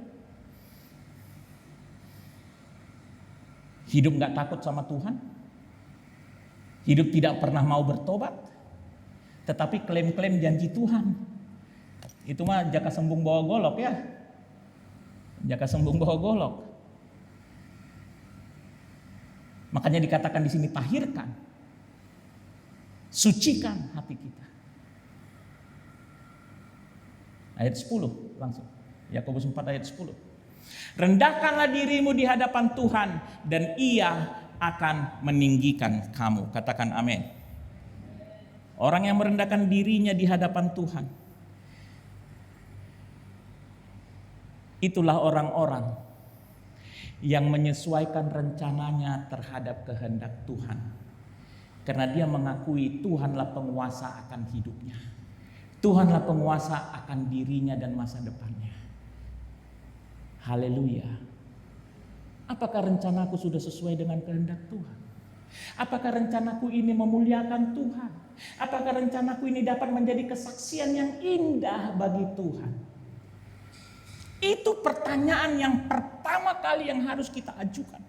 hidup gak takut sama Tuhan, hidup tidak pernah mau bertobat, tetapi klaim-klaim janji Tuhan. Itu mah jaka sembung bawa golok ya. Jaka sembung bawa golok. Makanya dikatakan di sini tahirkan, sucikan hati kita. Ayat 10 langsung. Yakobus 4 ayat 10. Rendahkanlah dirimu di hadapan Tuhan dan Ia akan meninggikan kamu. Katakan amin. Orang yang merendahkan dirinya di hadapan Tuhan, itulah orang-orang yang menyesuaikan rencananya terhadap kehendak Tuhan. Karena dia mengakui Tuhanlah penguasa akan hidupnya. Tuhanlah penguasa akan dirinya dan masa depannya. Haleluya. Apakah rencanaku sudah sesuai dengan kehendak Tuhan? Apakah rencanaku ini memuliakan Tuhan? Apakah rencanaku ini dapat menjadi kesaksian yang indah bagi Tuhan? Itu pertanyaan yang pertama kali yang harus kita ajukan.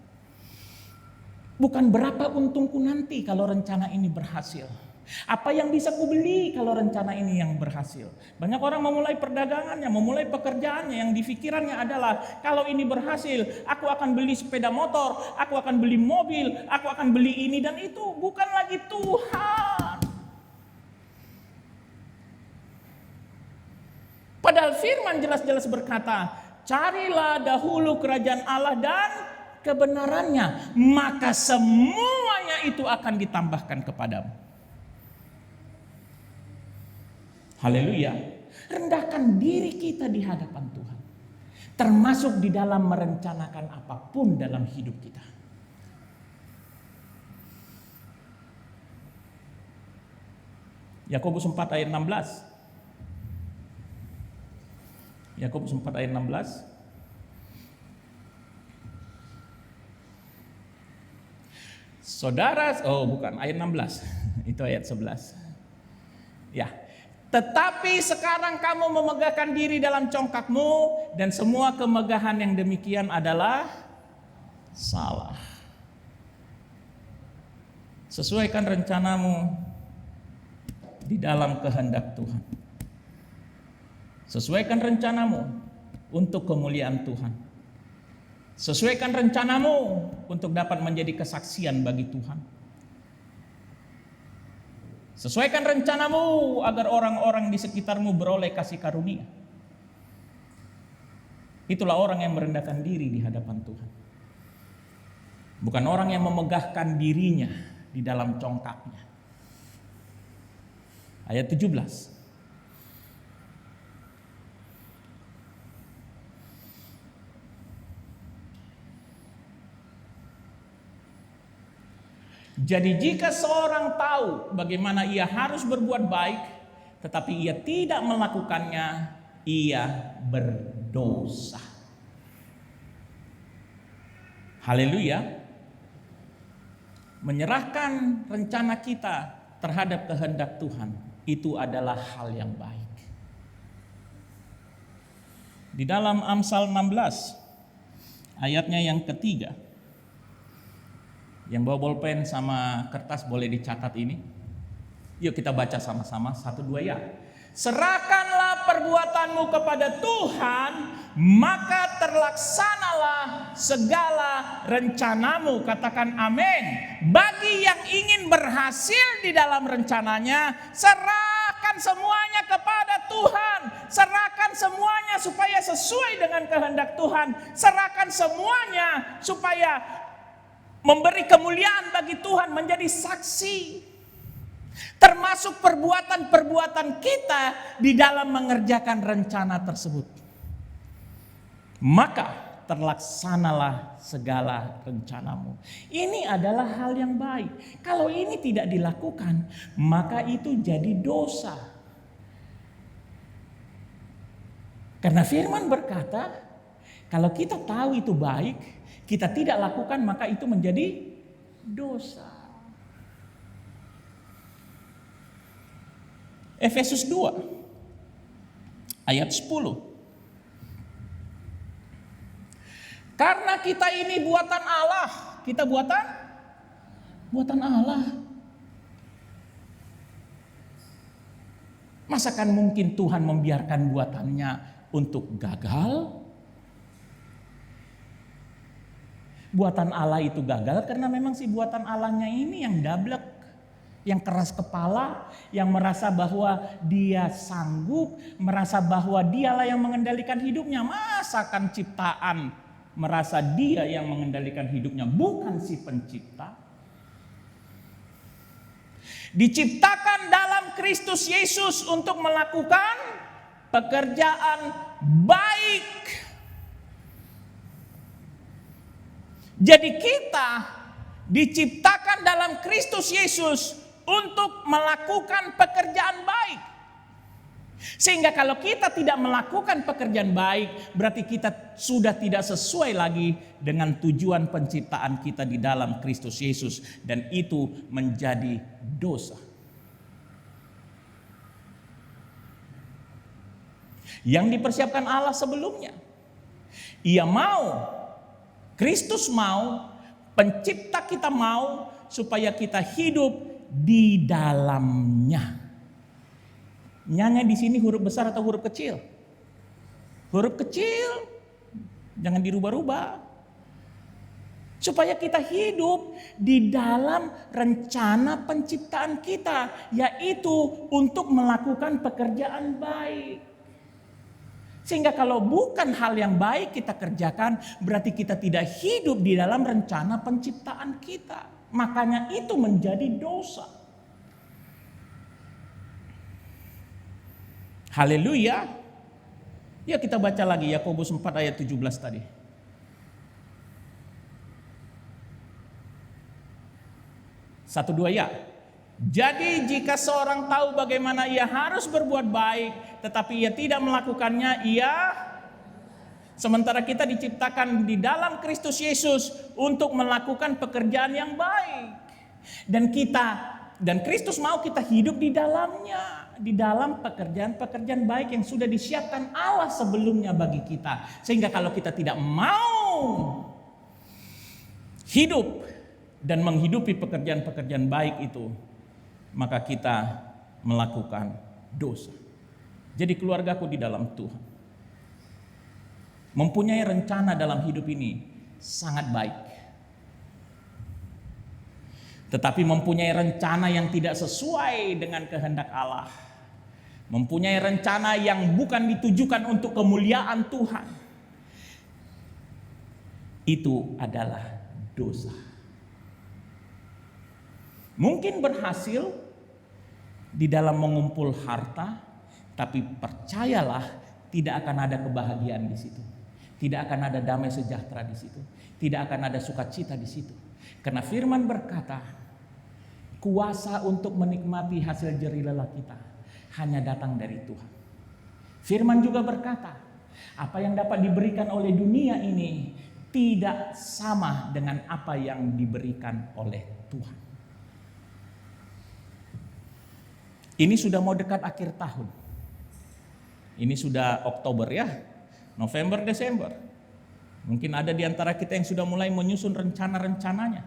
Bukan berapa untungku nanti kalau rencana ini berhasil. Apa yang bisa kubeli kalau rencana ini yang berhasil. Banyak orang memulai perdagangannya, memulai pekerjaannya yang dipikirannya adalah kalau ini berhasil, aku akan beli sepeda motor, aku akan beli mobil, aku akan beli ini dan itu. Bukan lagi Tuhan. Padahal firman jelas-jelas berkata, carilah dahulu kerajaan Allah dan kebenarannya, maka semuanya itu akan ditambahkan kepadamu. Haleluya. Rendahkan diri kita di hadapan Tuhan, termasuk di dalam merencanakan apapun dalam hidup kita. Yakobus 4 ayat 16. Yakobus 4 ayat 16. Saudara, bukan ayat 16. Itu ayat 11. Ya. Tetapi sekarang kamu memegahkan diri dalam congkakmu dan semua kemegahan yang demikian adalah salah. Sesuaikan rencanamu di dalam kehendak Tuhan. Sesuaikan rencanamu untuk kemuliaan Tuhan. Sesuaikan rencanamu untuk dapat menjadi kesaksian bagi Tuhan. Sesuaikan rencanamu agar orang-orang di sekitarmu beroleh kasih karunia. Itulah orang yang merendahkan diri di hadapan Tuhan. Bukan orang yang memegahkan dirinya di dalam congkaknya. Ayat 17. Jadi jika seorang tahu bagaimana ia harus berbuat baik, tetapi ia tidak melakukannya, ia berdosa. Haleluya. Menyerahkan rencana kita terhadap kehendak Tuhan, itu adalah hal yang baik. Di dalam Amsal 16, ayatnya yang ketiga. Yang bawa bolpen sama kertas boleh dicatat ini. Yuk kita baca sama-sama, 1, 2 ya. Serahkanlah perbuatanmu kepada Tuhan, maka terlaksanalah segala rencanamu. Katakan amin. Bagi yang ingin berhasil di dalam rencananya, serahkan semuanya kepada Tuhan. Serahkan semuanya supaya sesuai dengan kehendak Tuhan. Serahkan semuanya supaya memberi kemuliaan bagi Tuhan, menjadi saksi. Termasuk perbuatan-perbuatan kita di dalam mengerjakan rencana tersebut. Maka terlaksanalah segala rencanamu. Ini adalah hal yang baik. Kalau ini tidak dilakukan, maka itu jadi dosa. Karena firman berkata, kalau kita tahu itu baik, kita tidak lakukan, maka itu menjadi dosa. Efesus 2 ayat 10. Karena kita ini buatan Allah. Kita buatan Allah. Masakan mungkin Tuhan membiarkan buatannya untuk gagal? Buatan Allah itu gagal karena memang si buatan Allahnya ini yang dablek, yang keras kepala, yang merasa bahwa dia sanggup, merasa bahwa dialah yang mengendalikan hidupnya. Masakan ciptaan merasa dia yang mengendalikan hidupnya, bukan si pencipta. Diciptakan dalam Kristus Yesus untuk melakukan pekerjaan baik. Jadi kita diciptakan dalam Kristus Yesus untuk melakukan pekerjaan baik. Sehingga kalau kita tidak melakukan pekerjaan baik, berarti kita sudah tidak sesuai lagi dengan tujuan penciptaan kita di dalam Kristus Yesus. Dan itu menjadi dosa. Yang dipersiapkan Allah sebelumnya. Ia mau, Kristus mau, pencipta kita mau, supaya kita hidup di dalamnya. Nyanya di sini huruf besar atau huruf kecil? Huruf kecil, jangan dirubah-rubah. Supaya kita hidup di dalam rencana penciptaan kita, yaitu untuk melakukan pekerjaan baik. Sehingga kalau bukan hal yang baik kita kerjakan, berarti kita tidak hidup di dalam rencana penciptaan kita. Makanya itu menjadi dosa. Haleluya. Ya, kita baca lagi Yakobus 4 ayat 17 tadi. Satu dua ya. Jadi jika seorang tahu bagaimana ia harus berbuat baik, tetapi ia tidak melakukannya, sementara kita diciptakan di dalam Kristus Yesus untuk melakukan pekerjaan yang baik. Dan Kristus mau kita hidup di dalamnya. Di dalam pekerjaan-pekerjaan baik yang sudah disiapkan Allah sebelumnya bagi kita. Sehingga kalau kita tidak mau hidup dan menghidupi pekerjaan-pekerjaan baik itu, maka kita melakukan dosa. Jadi keluargaku di dalam Tuhan, mempunyai rencana dalam hidup ini sangat baik. Tetapi mempunyai rencana yang tidak sesuai dengan kehendak Allah, mempunyai rencana yang bukan ditujukan untuk kemuliaan Tuhan, itu adalah dosa. Mungkin berhasil di dalam mengumpul harta, tapi percayalah tidak akan ada kebahagiaan di situ. Tidak akan ada damai sejahtera di situ. Tidak akan ada sukacita di situ. Karena firman berkata, kuasa untuk menikmati hasil jerih lelah kita hanya datang dari Tuhan. Firman juga berkata, apa yang dapat diberikan oleh dunia ini tidak sama dengan apa yang diberikan oleh Tuhan. Ini sudah mau dekat akhir tahun. Ini sudah Oktober ya, November, Desember. Mungkin ada di antara kita yang sudah mulai menyusun rencana-rencananya.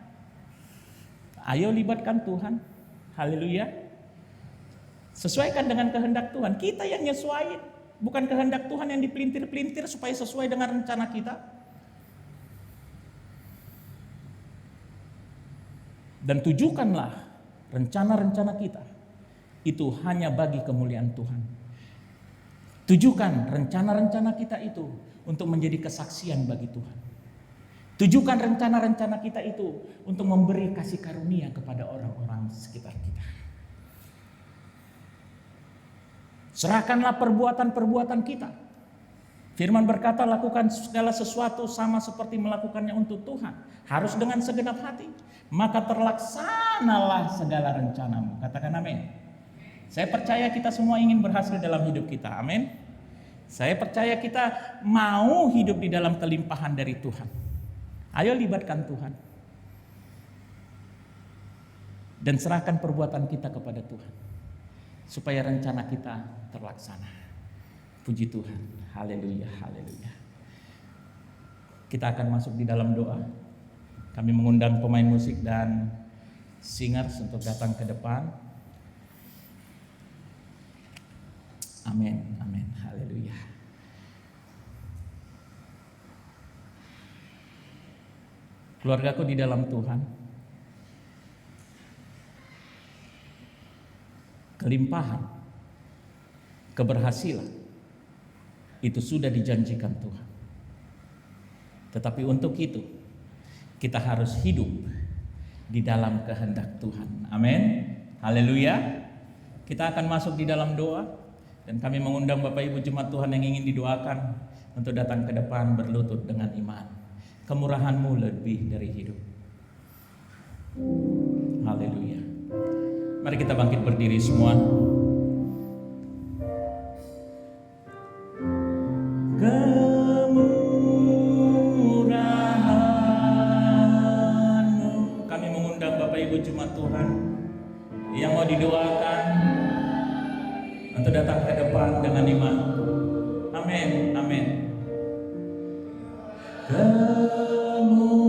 Ayo libatkan Tuhan. Haleluya. Sesuaikan dengan kehendak Tuhan. Kita yang nyesuaiin, bukan kehendak Tuhan yang dipelintir-pelintir supaya sesuai dengan rencana kita. Dan tujukanlah rencana-rencana kita itu hanya bagi kemuliaan Tuhan. Tujukan rencana-rencana kita itu untuk menjadi kesaksian bagi Tuhan. Tujukan rencana-rencana kita itu untuk memberi kasih karunia kepada orang-orang sekitar kita. Serahkanlah perbuatan-perbuatan kita. Firman berkata, lakukan segala sesuatu sama seperti melakukannya untuk Tuhan. Harus dengan segenap hati. Maka terlaksanalah segala rencanamu. Katakan amin. Saya percaya kita semua ingin berhasil dalam hidup kita. Amin. Saya percaya kita mau hidup di dalam kelimpahan dari Tuhan. Ayo libatkan Tuhan. Dan serahkan perbuatan kita kepada Tuhan. Supaya rencana kita terlaksana. Puji Tuhan. Haleluya, haleluya. Kita akan masuk di dalam doa. Kami mengundang pemain musik dan singers untuk datang ke depan. Amin, amin, haleluya. Keluargaku di dalam Tuhan, kelimpahan, keberhasilan, itu sudah dijanjikan Tuhan. Tetapi untuk itu, kita harus hidup di dalam kehendak Tuhan. Amin, haleluya. Kita akan masuk di dalam doa. Dan kami mengundang Bapak Ibu Jemaat Tuhan yang ingin didoakan untuk datang ke depan berlutut dengan iman. Kemurahan-Mu lebih dari hidup. Haleluya. Mari kita bangkit berdiri semua. Kemurahan-Mu. Kami mengundang Bapak Ibu Jemaat Tuhan yang mau didoakan untuk datang ke depan dengan iman. Amin, amin. Kemurahan-Mu